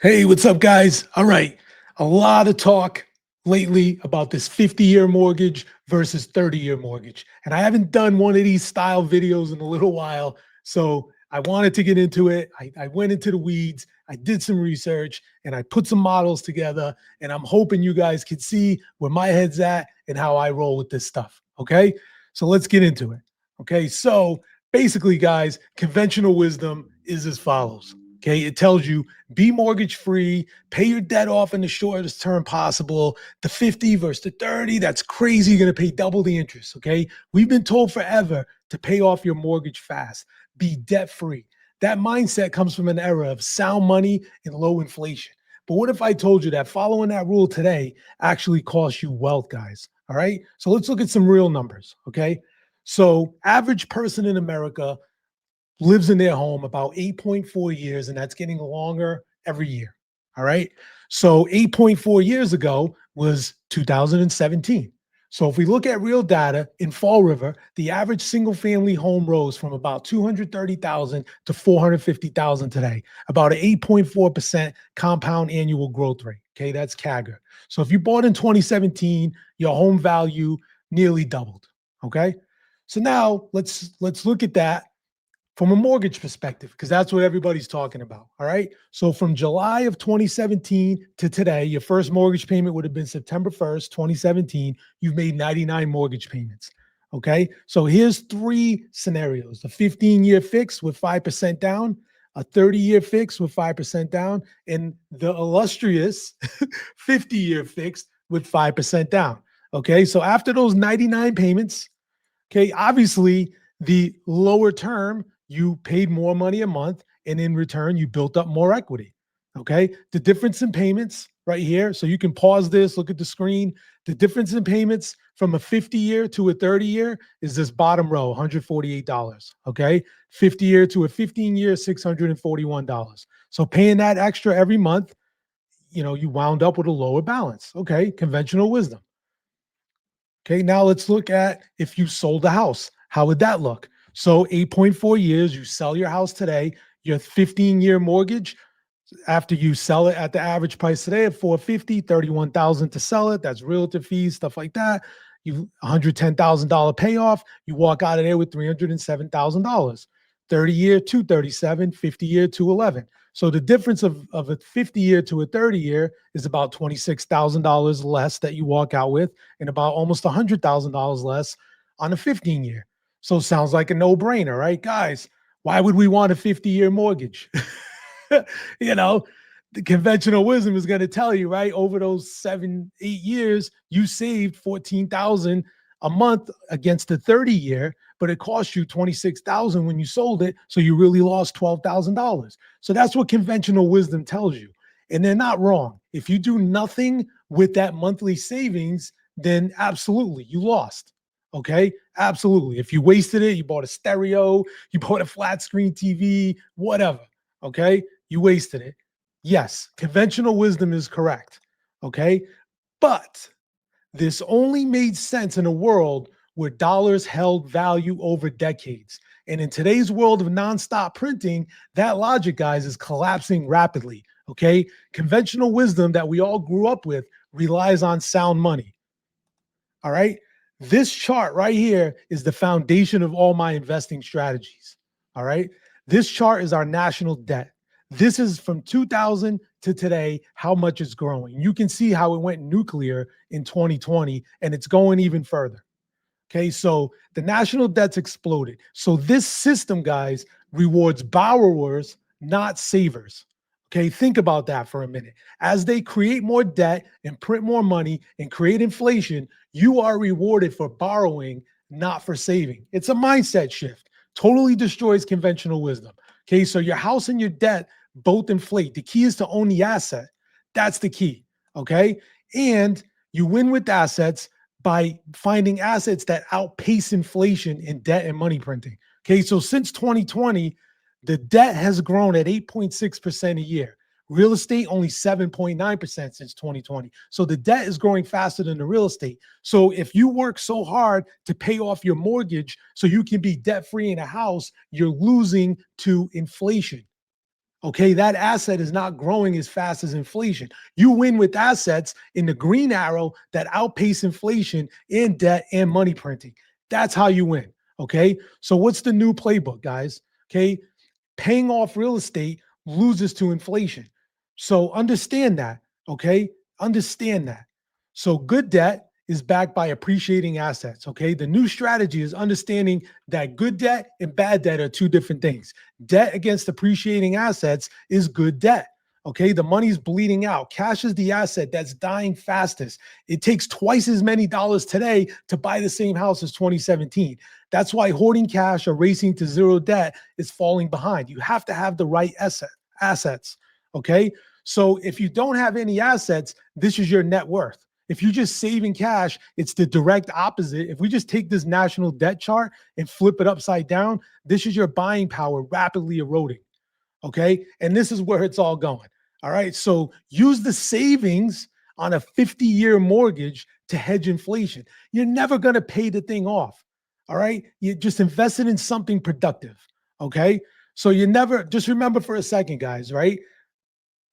Hey, what's up, guys? All right. A lot of talk lately about this 50-year mortgage versus 30-year mortgage. And I haven't done one of these style videos in a little while. So I wanted to get into it. I went into the weeds. I did some research and I put some models together. And I'm hoping you guys can see where my head's at and how I roll with this stuff. Okay. So let's get into it. Okay. So basically, guys, conventional wisdom is as follows. Okay. It tells you be mortgage free, pay your debt off in the shortest term possible. The 50 versus the 30, that's crazy. You're going to pay double the interest. Okay. We've been told forever to pay off your mortgage fast, be debt free. That mindset comes from an era of sound money and low inflation. But what if I told you that following that rule today actually costs you wealth, guys? All right. So let's look at some real numbers. Okay. So, average person in America lives in their home about 8.4 years, and that's getting longer every year. All right. So 8.4 years ago was 2017. So if we look at real data in Fall River, the average single family home rose from about 230,000 to 450,000 today, about an 8.4% compound annual growth rate. Okay, that's CAGR. So if you bought in 2017, your home value nearly doubled. Okay. So now let's look at that from a mortgage perspective, because that's what everybody's talking about. All right. So from July of 2017 to today, your first mortgage payment would have been September 1st, 2017. You've made 99 mortgage payments. Okay. So here's three scenarios: a 15-year fix with 5% down, a 30-year fix with 5% down, and the illustrious 50-year fixed with 5% down. Okay. So after those 99 payments, okay, obviously the lower term, you paid more money a month, and in return, you built up more equity. Okay. The difference in payments right here. So you can pause this, look at the screen. The difference in payments from a 50-year to a 30-year is this bottom row, $148. Okay. 50-year to a 15-year, $641. So paying that extra every month, you wound up with a lower balance. Okay. Conventional wisdom. Okay, now let's look at if you sold a house. How would that look? So 8.4 years, you sell your house today, your 15-year mortgage, after you sell it at the average price today at 450, 31,000 to sell it. That's realtor fees, stuff like that. You $110,000 payoff, you walk out of there with $307,000. 30-year, 237, 50-year, 211. So the difference of a 50-year to a 30-year is about $26,000 less that you walk out with, and about almost $100,000 less on a 15-year. So sounds like a no-brainer, right? Guys, why would we want a 50-year mortgage? you know, the conventional wisdom is going to tell you, right? Over those 7-8 years, you saved 14,000 a month against the 30-year, but it cost you 26,000 when you sold it. So you really lost $12,000. So that's what conventional wisdom tells you. And they're not wrong. If you do nothing with that monthly savings, then absolutely you lost. Okay. Absolutely. If you wasted it, you bought a stereo, you bought a flat screen TV, whatever. Okay. You wasted it. Yes, conventional wisdom is correct. Okay. But this only made sense in a world where dollars held value over decades. And in today's world of nonstop printing, that logic, guys, is collapsing rapidly. Okay. Conventional wisdom that we all grew up with relies on sound money. All right. This chart right here is the foundation of all my investing strategies. All right. This chart is our national debt. This is from 2000 to today, how much it's growing. You can see how it went nuclear in 2020, and it's going even further. Okay. So the national debt's exploded. So this system, guys, rewards borrowers, not savers. Okay, think about that for a minute. As they create more debt and print more money and create inflation, you are rewarded for borrowing, not for saving. It's a mindset shift. Totally destroys conventional wisdom. Okay, so your house and your debt both inflate. The key is to own the asset. That's the key. Okay, and you win with assets by finding assets that outpace inflation in debt and money printing. Okay, so since 2020, the debt has grown at 8.6% a year. Real estate only 7.9% since 2020. So the debt is growing faster than the real estate. So if you work so hard to pay off your mortgage so you can be debt free in a house, you're losing to inflation. Okay, that asset is not growing as fast as inflation. You win with assets in the green arrow that outpace inflation in debt and money printing. That's how you win. Okay, so what's the new playbook, guys? Okay, paying off real estate loses to inflation. So understand that. Okay, understand that. So good debt is backed by appreciating assets. Okay, the new strategy is understanding that good debt and bad debt are two different things. Debt against appreciating assets is good debt. Okay, the money's bleeding out. Cash is the asset that's dying fastest. It takes twice as many dollars today to buy the same house as 2017. That's why hoarding cash or racing to zero debt is falling behind. You have to have the right assets. Okay, so if you don't have any assets, this is your net worth. If you're just saving cash, it's the direct opposite. If we just take this national debt chart and flip it upside down, this is your buying power rapidly eroding. Okay. And this is where it's all going. All right. So use the savings on a 50-year mortgage to hedge inflation. You're never going to pay the thing off. All right. You just invested in something productive. Okay. So you never, just remember for a second, guys, right?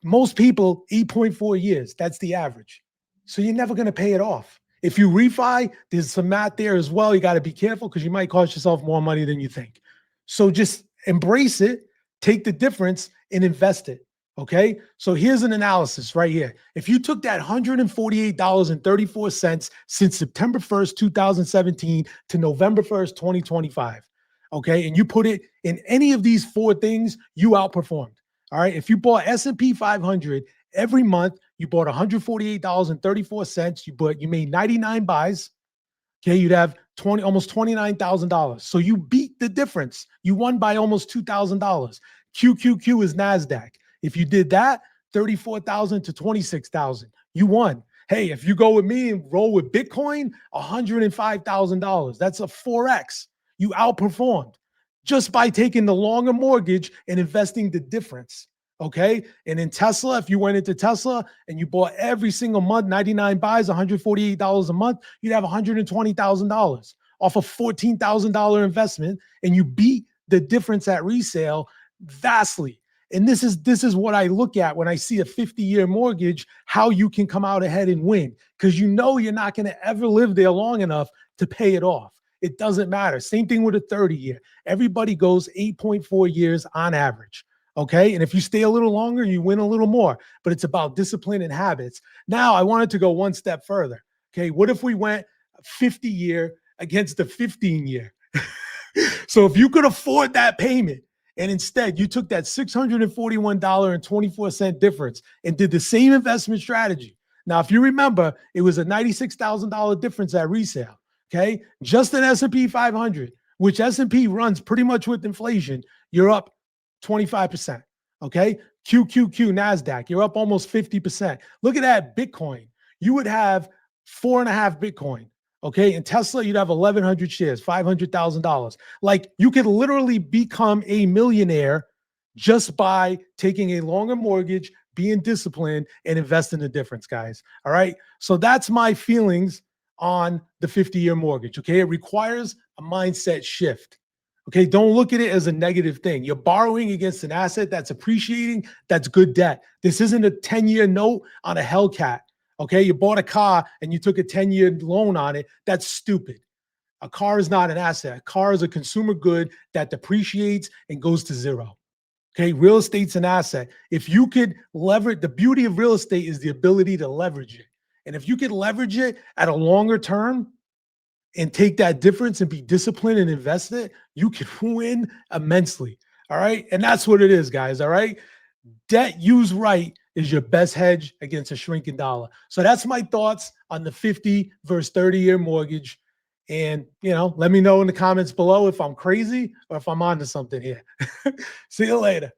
Most people, 8.4 years, that's the average. So you're never going to pay it off. If you refi, there's some math there as well. You got to be careful because you might cost yourself more money than you think. So just embrace it, take the difference and invest it. Okay. So here's an analysis right here. If you took that $148.34 since September 1st, 2017 to November 1st, 2025, okay, and you put it in any of these four things, you outperformed. All right. If you bought S&P 500 every month, you bought $148.34. You made 99 buys. Okay. You'd have almost $29,000. So you beat the difference. You won by almost $2,000. QQQ is NASDAQ. If you did that, 34,000 to 26,000, you won. Hey, if you go with me and roll with Bitcoin, $105,000. That's a 4X. You outperformed just by taking the longer mortgage and investing the difference. Okay. And in Tesla, if you went into Tesla and you bought every single month, 99 buys, $148 a month, you'd have $120,000 off a $14,000 investment, and you beat the difference at resale vastly. And this is what I look at when I see a 50-year mortgage, how you can come out ahead and win, because you know you're not going to ever live there long enough to pay it off. It doesn't matter. Same thing with a 30-year. Everybody goes 8.4 years on average. Okay. And if you stay a little longer, you win a little more, but it's about discipline and habits. Now, I wanted to go one step further. Okay. What if we went 50-year against the 15-year? So if you could afford that payment, and instead you took that $641.24 difference and did the same investment strategy. Now, if you remember, it was a $96,000 difference at resale. Okay. Just an S&P 500, which S&P runs pretty much with inflation, you're up 25%. Okay. QQQ, NASDAQ, you're up almost 50%. Look at that. Bitcoin, you would have 4.5 Bitcoin. Okay. And Tesla, you'd have 1,100 shares, $500,000. Like, you could literally become a millionaire just by taking a longer mortgage, being disciplined, and investing the difference, guys. All right. So that's my feelings on the 50-year mortgage. Okay. It requires a mindset shift. Okay. Don't look at it as a negative thing. You're borrowing against an asset that's appreciating. That's good debt. This isn't a 10-year note on a Hellcat. Okay. You bought a car and you took a 10-year loan on it. That's stupid. A car is not an asset. A car is a consumer good that depreciates and goes to zero. Okay. Real estate's an asset. If you could leverage, the beauty of real estate is the ability to leverage it. And if you could leverage it at a longer term and take that difference and be disciplined and invest it, you can win immensely. All right. And that's what it is, guys. All right. Debt used right is your best hedge against a shrinking dollar. So that's my thoughts on the 50 versus 30-year mortgage. And, let me know in the comments below if I'm crazy or if I'm onto something here. See you later.